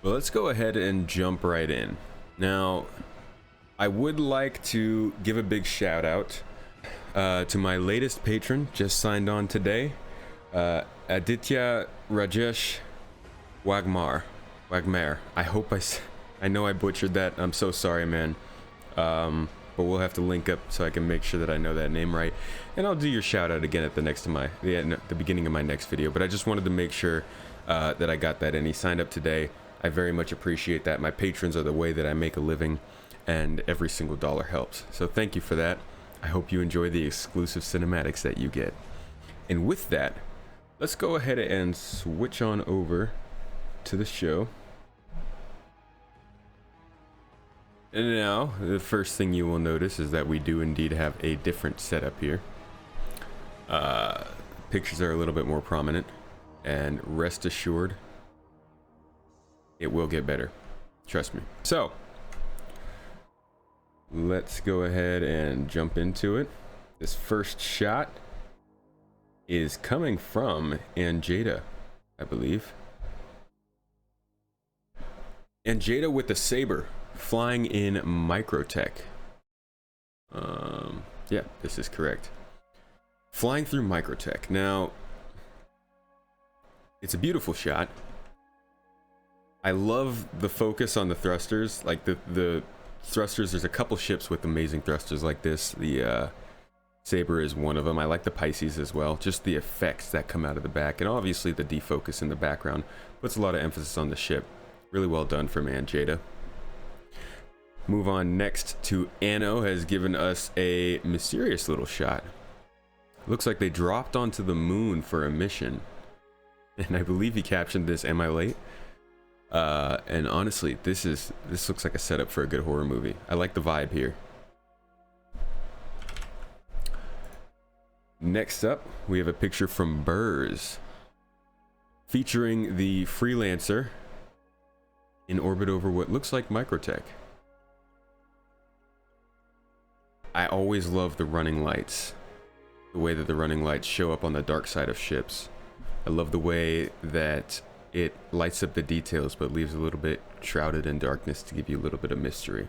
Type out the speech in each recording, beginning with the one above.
Well, let's go ahead and jump right in. Now, I would like to give a big shout out to my latest patron, just signed on today, Aditya Rajesh Wagmar. I know I butchered that. I'm so sorry, man. But we'll have to link up so I can make sure that I know that name right. And I'll do your shout out again at the beginning of my next video. But I just wanted to make sure that I got that in. He signed up today. I very much appreciate that. My patrons are the way that I make a living, and every single dollar helps. So thank you for that. I hope you enjoy the exclusive cinematics that you get. And with that, let's go ahead and switch on over to the show. And now, the first thing you will notice is that we do indeed have a different setup here. Pictures are a little bit more prominent, and rest assured, it will get better. Trust me. So, let's go ahead and jump into it. This first shot is coming from Anjada, I believe. Anjada with the saber, flying in microtech. Yeah, this is correct. Flying through microtech. Now, it's a beautiful shot. I love the focus on the thrusters. Like the thrusters, there's a couple ships with amazing thrusters like this. The Saber is one of them. I like the Pisces as well. Just the effects that come out of the back, and obviously the defocus in the background puts a lot of emphasis on the ship. Really well done from Anjada. Move on next to Anno, has given us a mysterious little shot. Looks like they dropped onto the moon for a mission, and I believe he captioned this, "Am I late?" And honestly, this looks like a setup for a good horror movie. I like the vibe here. Next up, we have a picture from Burrs, featuring the Freelancer in orbit over what looks like microtech. I always love the running lights, the way that the running lights show up on the dark side of ships. I love the way that it lights up the details but leaves a little bit shrouded in darkness to give you a little bit of mystery.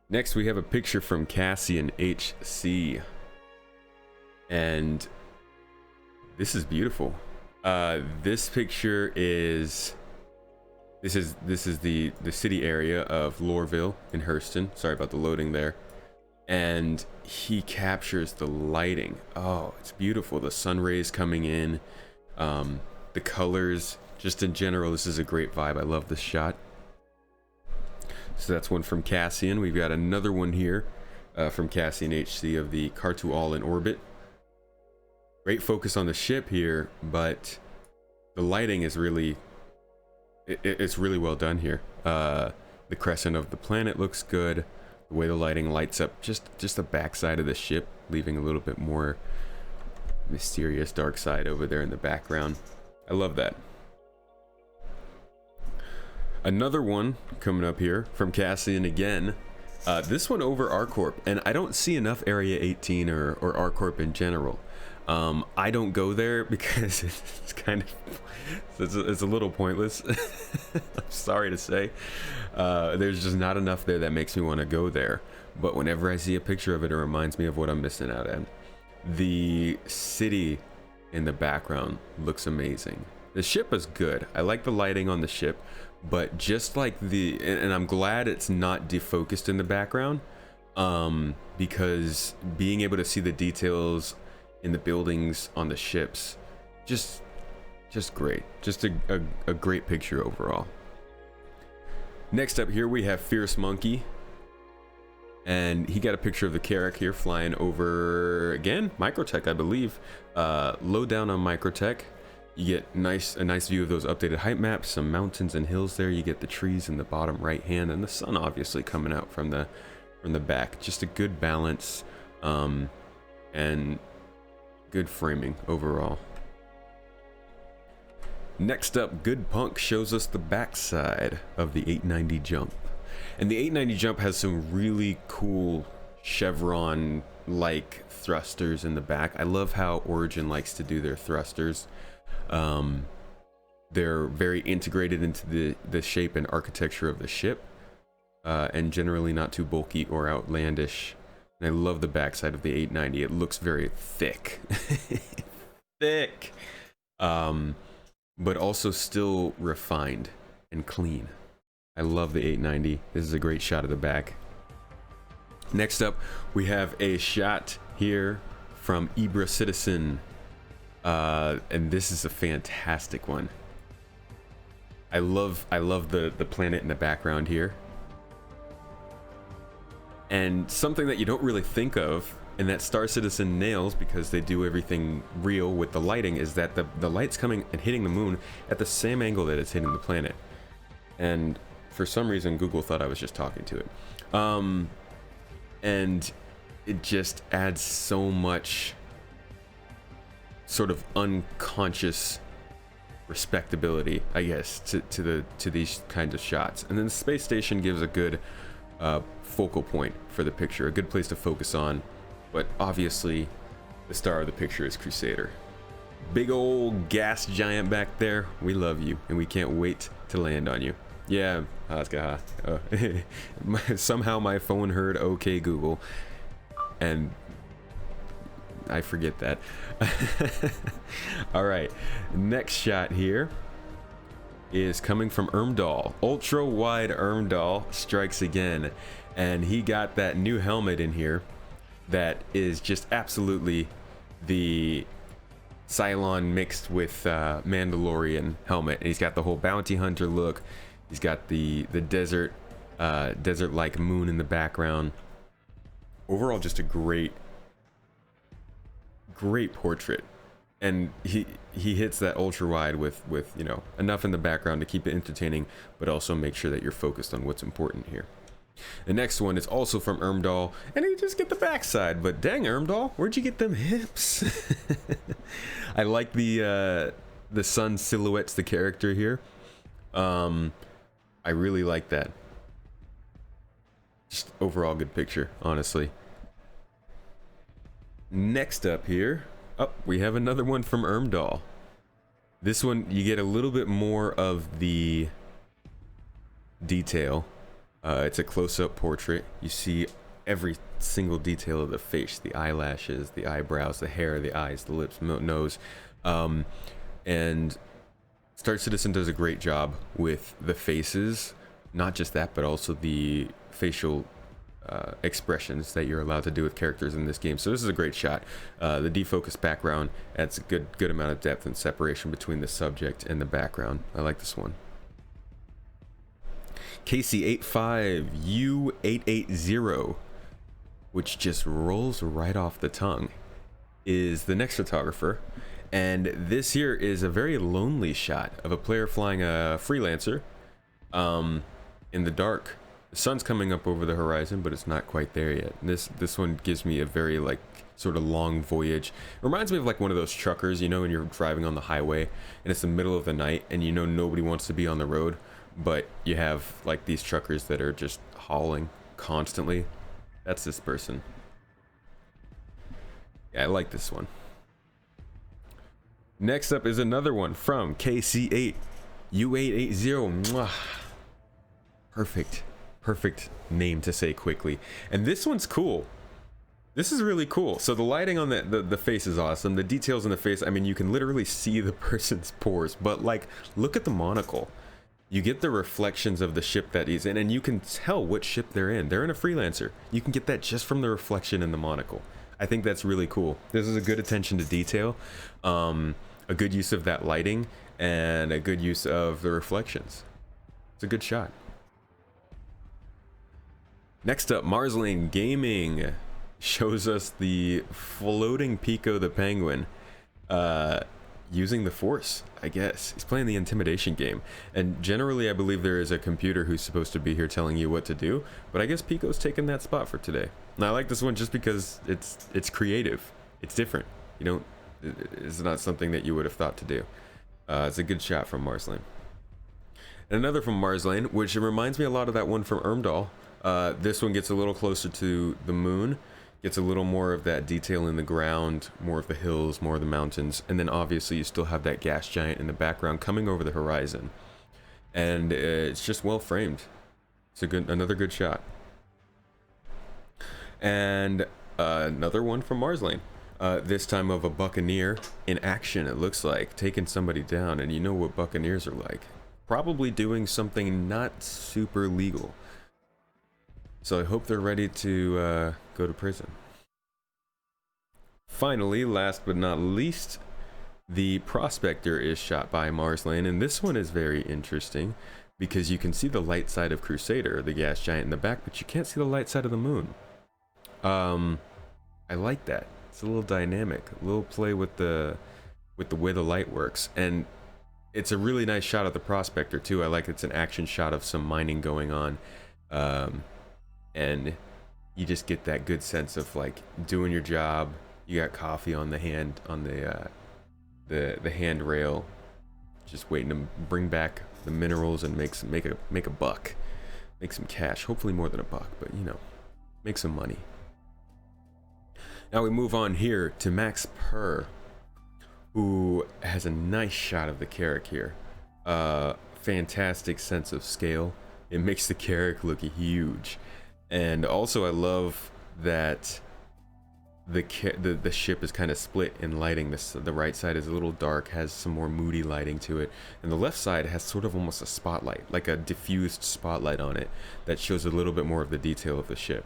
Next, we have a picture from CassianHC, and this is beautiful. This picture is the city area of Lorville in Hurston. Sorry about the loading there. And he captures the lighting. Oh, it's beautiful. The sun rays coming in, the colors, just in general, this is a great vibe. I love this shot. So that's one from Cassian. We've got another one here from CassianHC of the Cartual in orbit. Great focus on the ship here, but the lighting is really, it's really well done here. The crescent of the planet looks good. The way the lighting lights up just the backside of the ship, leaving a little bit more mysterious dark side over there in the background. I love that. Another one coming up here from Cassian again. This one over R-Corp, and I don't see enough Area 18 or R-Corp in general. I don't go there because it's kind of it's a little pointless. I'm sorry to say. There's just not enough there that makes me want to go there. But whenever I see a picture of it, it reminds me of what I'm missing out on. The city in the background looks amazing. The ship is good. I like the lighting on the ship, but just like and I'm glad it's not defocused in the background, because being able to see the details in the buildings on the ships, just great. Just a great picture overall. Next up here we have Fierce Monkey, and he got a picture of the Carrack here flying over, again, microtech, I believe. Low down on microtech. You get a nice view of those updated height maps, some mountains and hills there. You get the trees in the bottom right hand, and the sun obviously coming out from the back. Just a good balance, and good framing overall. Next up, Good Punk shows us the backside of the 890 jump. And the 890 jump has some really cool chevron-like thrusters in the back. I love how Origin likes to do their thrusters. They're very integrated into the shape and architecture of the ship, and generally not too bulky or outlandish. And I love the backside of the 890. It looks very thick. Thick. But also still refined and clean. I love the 890. This is a great shot of the back. Next up, we have a shot here from Ibra Citizen. And this is a fantastic one. I love the planet in the background here. And something that you don't really think of, and that Star Citizen nails because they do everything real with the lighting, is that the light's coming and hitting the moon at the same angle that it's hitting the planet. And for some reason, Google thought I was just talking to it. And it just adds so much sort of unconscious respectability, I guess, to these kinds of shots. And then the space station gives a good focal point for the picture, a good place to focus on. But obviously, the star of the picture is Crusader. Big old gas giant back there. We love you, and we can't wait to land on you. Yeah, somehow my phone heard "Okay, Google," and I forget that. All right, next shot here is coming from Ermdahl. Ultra wide Ermdahl strikes again, and he got that new helmet in here that is just absolutely the Cylon mixed with Mandalorian helmet. And he's got the whole bounty hunter look. He's got the desert like moon in the background. Overall, just a great portrait. And he hits that ultra wide with you know, enough in the background to keep it entertaining, but also make sure that you're focused on what's important here. The next one is also from Ermdahl, and you just get the backside, but dang, Ermdahl, where'd you get them hips? I like the sun silhouettes the character here. I really like that. Just overall good picture, honestly. Next up here, we have another one from Ermdahl. This one, you get a little bit more of the detail. It's a close-up portrait. You see every single detail of the face, the eyelashes, the eyebrows, the hair, the eyes, the lips, nose. And Star Citizen does a great job with the faces. Not just that, but also the facial expressions that you're allowed to do with characters in this game. So this is a great shot. The defocused background adds a good amount of depth and separation between the subject and the background. I like this one. KC85U880, which just rolls right off the tongue, is the next photographer. And this here is a very lonely shot of a player flying a freelancer in the dark. The sun's coming up over the horizon, but it's not quite there yet. This one gives me a very like sort of long voyage. It reminds me of like one of those truckers, you know, when you're driving on the highway and it's the middle of the night and you know nobody wants to be on the road, but you have like these truckers that are just hauling constantly. That's this person. Yeah, I like this one. Next up is another one from KC8U880. Perfect name to say quickly. And this one's cool. This is really cool. So the lighting on the face is awesome. The details in the face, I mean, you can literally see the person's pores, but like, look at the monocle. You get the reflections of the ship that he's in, and you can tell what ship they're in. They're in a freelancer. You can get that just from the reflection in the monocle. I think that's really cool. This is a good attention to detail, a good use of that lighting, and a good use of the reflections. It's a good shot. Next up, Marslane Gaming shows us the floating Pico the Penguin using the Force, I guess. He's playing the intimidation game. And generally, I believe there is a computer who's supposed to be here telling you what to do, but I guess Pico's taking that spot for today. And I like this one just because it's creative. It's different. You don't, it's not something that you would have thought to do. It's a good shot from Marslane. And another from Marslane, which reminds me a lot of that one from Ermdahl. This one gets a little closer to the moon. Gets a little more of that detail in the ground, more of the hills, more of the mountains, and then obviously you still have that gas giant in the background coming over the horizon. And it's just well framed. It's another good shot. And another one from Mars Lane. This time of a buccaneer in action, it looks like, taking somebody down. And you know what buccaneers are like. Probably doing something not super legal. So I hope they're ready to go to prison. Finally, last but not least, the Prospector is shot by Mars Lane. And this one is very interesting because you can see the light side of Crusader, the gas giant in the back, but you can't see the light side of the moon. I like that. It's a little dynamic, a little play with the way the light works, and it's a really nice shot of the Prospector too. I like it's an action shot of some mining going on, and you just get that good sense of like doing your job. You got coffee on the hand on the handrail, just waiting to bring back the minerals and make a buck, make some cash. Hopefully more than a buck, but you know, make some money. Now we move on here to Max Purr, who has a nice shot of the Carrack here. Fantastic sense of scale. It makes the Carrack look huge. And also I love that the ship is kind of split in lighting. The right side is a little dark, has some more moody lighting to it, and the left side has sort of almost a spotlight, like a diffused spotlight on it that shows a little bit more of the detail of the ship.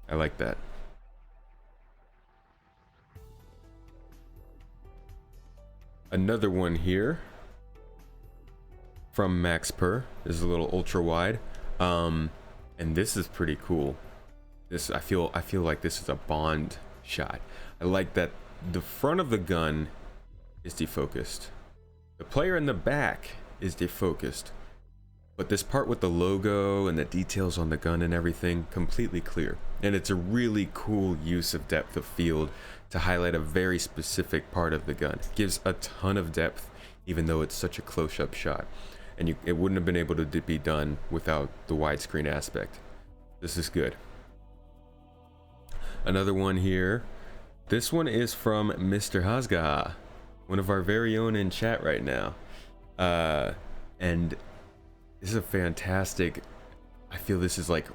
I like that. Another one here from Max Purr is a little ultra wide, and this is pretty cool. I feel like this is a Bond shot. I like that the front of the gun is defocused, the player in the back is defocused, but this part with the logo and the details on the gun and everything completely clear. And it's a really cool use of depth of field to highlight a very specific part of the gun. It gives a ton of depth even though it's such a close-up shot, and it wouldn't have been able to be done without the widescreen aspect. This is good. Another one here. This one is from Mr. Hazgaha, one of our very own in chat right now, and this is a fantastic, I feel this is like,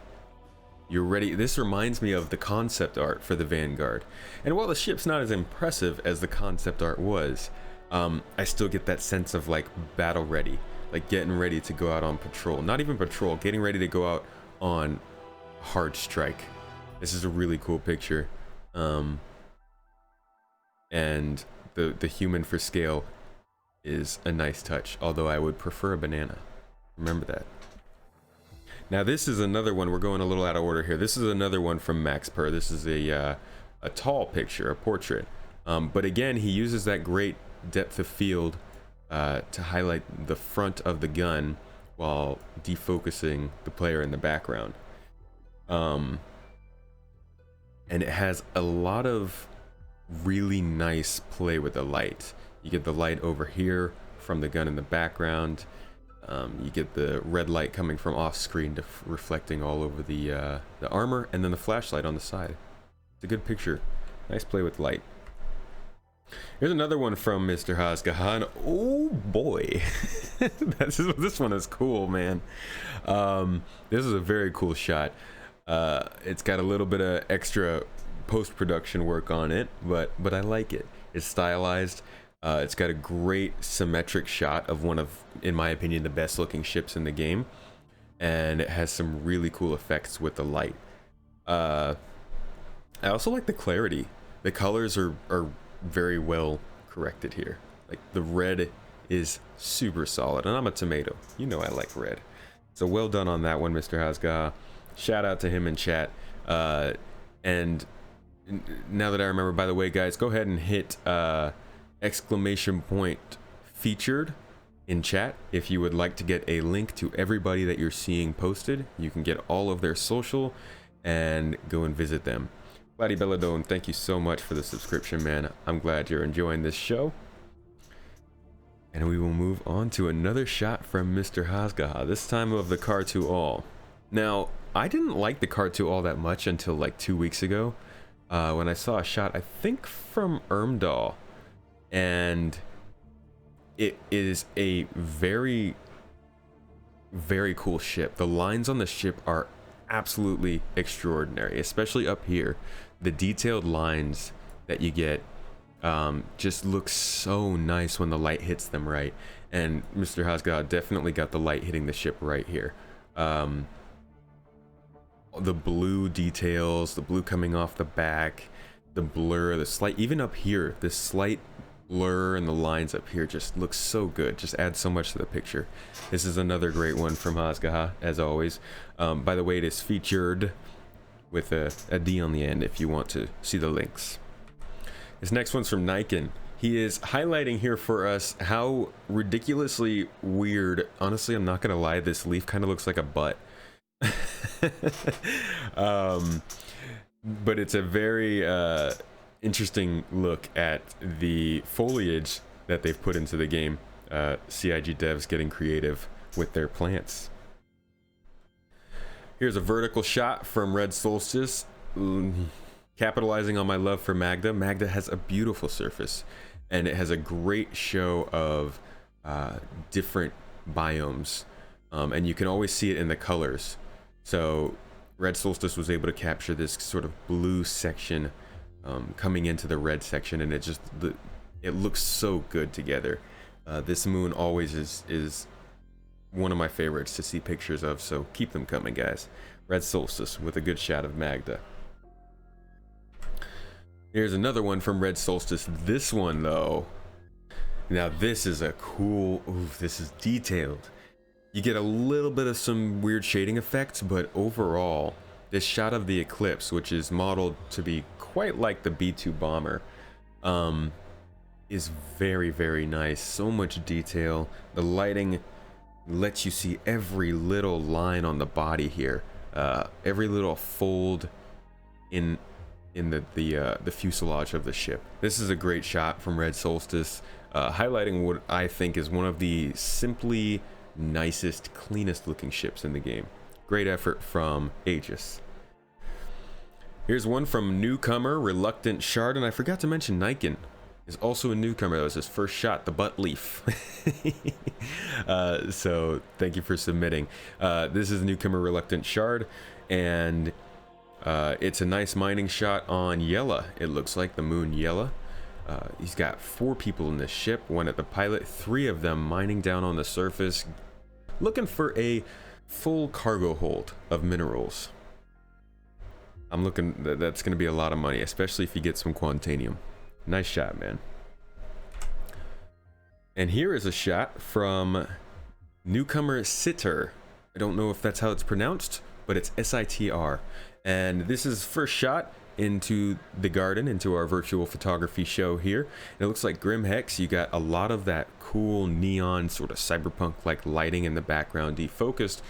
you're ready. This reminds me of the concept art for the Vanguard. And while the ship's not as impressive as the concept art was, I still get that sense of like battle ready, like getting ready to go out on patrol. Not even patrol, getting ready to go out on hard strike. This is a really cool picture. And the human for scale is a nice touch, although I would prefer a banana. Remember that. Now this is another one. We're going a little out of order here. This is another one from Max Purr. This is a tall picture, a portrait. But again, he uses that great depth of field to highlight the front of the gun while defocusing the player in the background. And it has a lot of really nice play with the light. You get the light over here from the gun in the background. You get the red light coming from off screen to reflecting all over the armor, and then the flashlight on the side. It's a good picture. Nice play with light. Here's another one from Mr. Hazgahan. Oh boy, this one is cool, man. This is a very cool shot. It's got a little bit of extra post-production work on it, but I like it. It's stylized. It's got a great symmetric shot of one of, in my opinion, the best looking ships in the game, and it has some really cool effects with the light. I also like the clarity. The colors are very well corrected here. Like the red is super solid, and I'm a tomato. You know I like red. So well done on that one, Mr. Hazgaha. Shout out to him in chat. And now that I remember, by the way, guys, go ahead and hit exclamation point featured in chat if you would like to get a link to everybody that you're seeing posted. You can get all of their social and go and visit them. Vladdy Belladone, thank you so much for the subscription, man. I'm glad you're enjoying this show. And we will move on to another shot from Mr. Hazgaha, this time of the Car to All. Now, I didn't like the Car to All that much until like 2 weeks ago, when I saw a shot, I think from Ermdahl, and it is a very, very cool ship. The lines on the ship are absolutely extraordinary, especially up here. The detailed lines that you get just look so nice when the light hits them right. And Mr. Hasga definitely got the light hitting the ship right here. The blue details, the blue coming off the back, the blur, the slight, even up here, this slight blur and the lines up here just looks so good. Just adds so much to the picture. This is another great one from Hasgaha, as always. By the way, it is featured with a D on the end if you want to see the links. This next one's from Niken. He is highlighting here for us how ridiculously weird, honestly, I'm not gonna lie, this leaf kind of looks like a butt. But it's a very interesting look at the foliage that they've put into the game. CIG devs getting creative with their plants. Here's a vertical shot from Red Solstice, capitalizing on my love for Magda. Magda has a beautiful surface, and it has a great show of different biomes, and you can always see it in the colors. So Red Solstice was able to capture this sort of blue section coming into the red section, and it looks so good together. This moon always is one of my favorites to see pictures of, so keep them coming, guys. Red Solstice with a good shot of Magda. Here's another one from Red Solstice. This one, though, now this is a cool, ooh, this is detailed. You get a little bit of some weird shading effects, but overall, this shot of the eclipse, which is modeled to be quite like the B-2 bomber, is very, very nice. So much detail. The lighting lets you see every little line on the body here, every little fold in the fuselage of the ship. This is a great shot from Red Solstice, highlighting what I think is one of the simply nicest, cleanest looking ships in the game. Great effort from Aegis. Here's one from newcomer Reluctant Shard, and I forgot to mention Niken is also a newcomer. That was his first shot, the butt leaf. So thank you for submitting. This is newcomer Reluctant Shard, and it's a nice mining shot on Yella. It looks like the moon Yella. He's got 4 people in this ship, 1 at the pilot, 3 of them mining down on the surface, looking for a full cargo hold of minerals. I'm looking, that's going to be a lot of money, especially if you get some Quantanium. Nice shot, man. And here is a shot from newcomer Sitter. I don't know if that's how it's pronounced, but it's S-I-T-R. And this is first shot into the garden, into our virtual photography show here. And it looks like Grim Hex. You got a lot of that cool neon sort of cyberpunk like lighting in the background, defocused,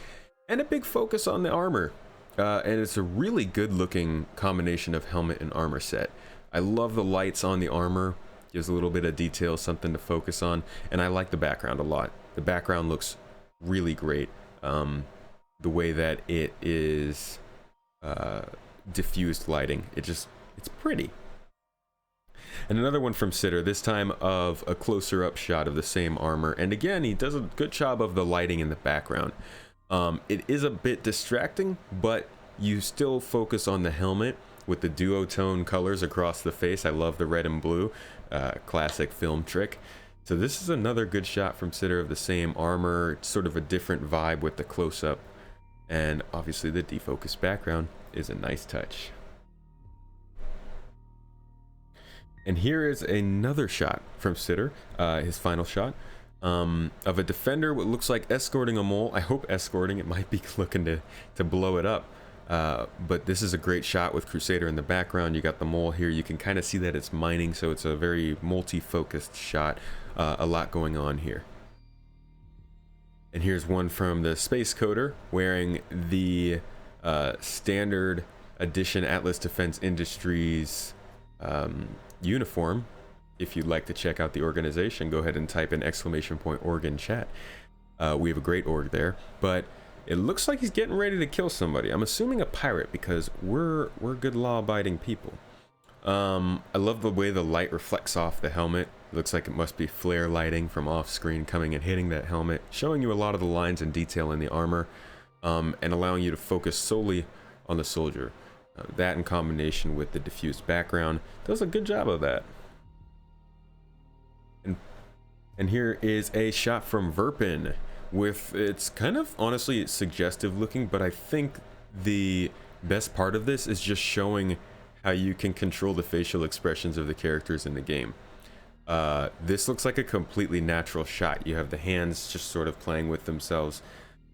and a big focus on the armor. And it's a really good looking combination of helmet and armor set. I love the lights on the armor. Gives a little bit of detail, something to focus on, and I like the background a lot. The background looks really great. The way that it is diffused lighting, it's pretty. And another one from Sitter, this time of a closer up shot of the same armor, and again he does a good job of the lighting in the background. It is a bit distracting, but you still focus on the helmet with the duotone colors across the face. I love the red and blue, classic film trick. So this is another good shot from Sitter of the same armor. It's sort of a different vibe with the close-up, and obviously the defocused background is a nice touch. And here is another shot from Sitter, his final shot, of a defender, what looks like escorting a mole. I hope escorting, it might be looking to blow it up. But this is a great shot with Crusader in the background. You got the mole here. You can kind of see that it's mining, so it's a very multi-focused shot. A lot going on here. And here's one from the Space Coder wearing the standard edition Atlas Defense Industries uniform. If you'd like to check out the organization, go ahead and type in !org in chat. We have a great org there, but it looks like he's getting ready to kill somebody. I'm assuming a pirate, because we're good law-abiding people. I love the way the light reflects off the helmet. It looks like it must be flare lighting from off screen coming and hitting that helmet, showing you a lot of the lines and detail in the armor, and allowing you to focus solely on the soldier. That in combination with the diffused background does a good job of that. And here is a shot from Verpin with, it's kind of honestly suggestive looking, but I think the best part of this is just showing how you can control the facial expressions of the characters in the game. This looks like a completely natural shot. You have the hands just sort of playing with themselves.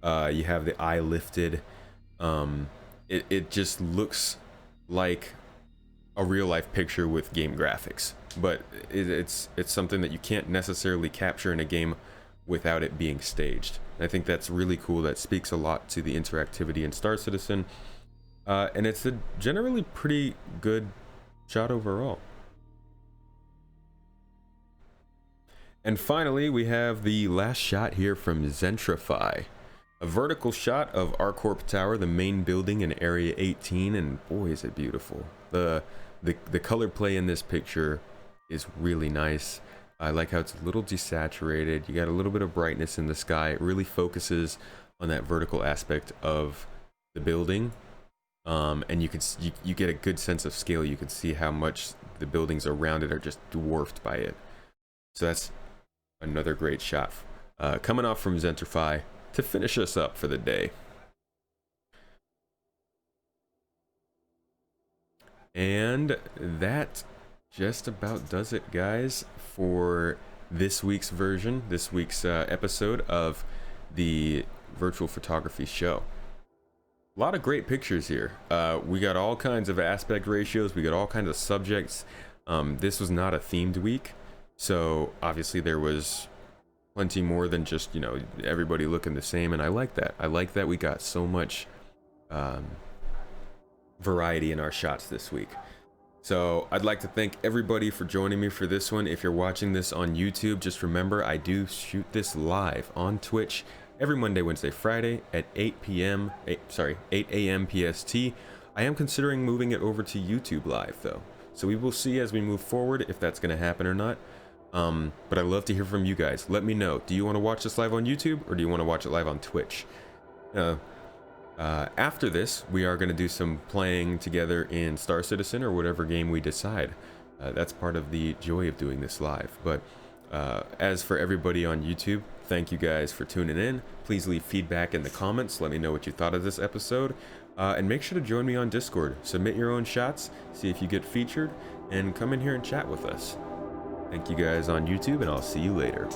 You have the eye lifted. It just looks like a real life picture with game graphics, but it's something that you can't necessarily capture in a game without it being staged. I think that's really cool. That speaks a lot to the interactivity in Star Citizen, and it's a generally pretty good shot overall. And finally, we have the last shot here from Zentrify. A vertical shot of ArcCorp Tower, the main building in Area 18, and boy is it beautiful. The color play in this picture is really nice. I like how it's a little desaturated. You got a little bit of brightness in the sky. It really focuses on that vertical aspect of the building, and you get a good sense of scale. You can see how much the buildings around it are just dwarfed by it. So that's another great shot coming off from Zentrify to finish us up for the day. And that just about does it, guys, for this week's version, this week's episode of the virtual photography show. A lot of great pictures here. We got all kinds of aspect ratios. We got all kinds of subjects. This was not a themed week, so obviously there was plenty more than just, you know, everybody looking the same, and I like that. I like that we got so much variety in our shots this week. So I'd like to thank everybody for joining me for this one. If you're watching this on YouTube, just remember I do shoot this live on Twitch every Monday, Wednesday, Friday at 8 a.m. PST. I am considering moving it over to YouTube Live though, so we will see as we move forward if that's going to happen or not. But I'd love to hear from you guys. Let me know. Do you want to watch this live on YouTube, or do you want to watch it live on Twitch? After this, we are going to do some playing together in Star Citizen or whatever game we decide. That's part of the joy of doing this live. But as for everybody on YouTube, thank you guys for tuning in. Please leave feedback in the comments. Let me know what you thought of this episode. And make sure to join me on Discord. Submit your own shots, see if you get featured, and come in here and chat with us. Thank you guys on YouTube, and I'll see you later.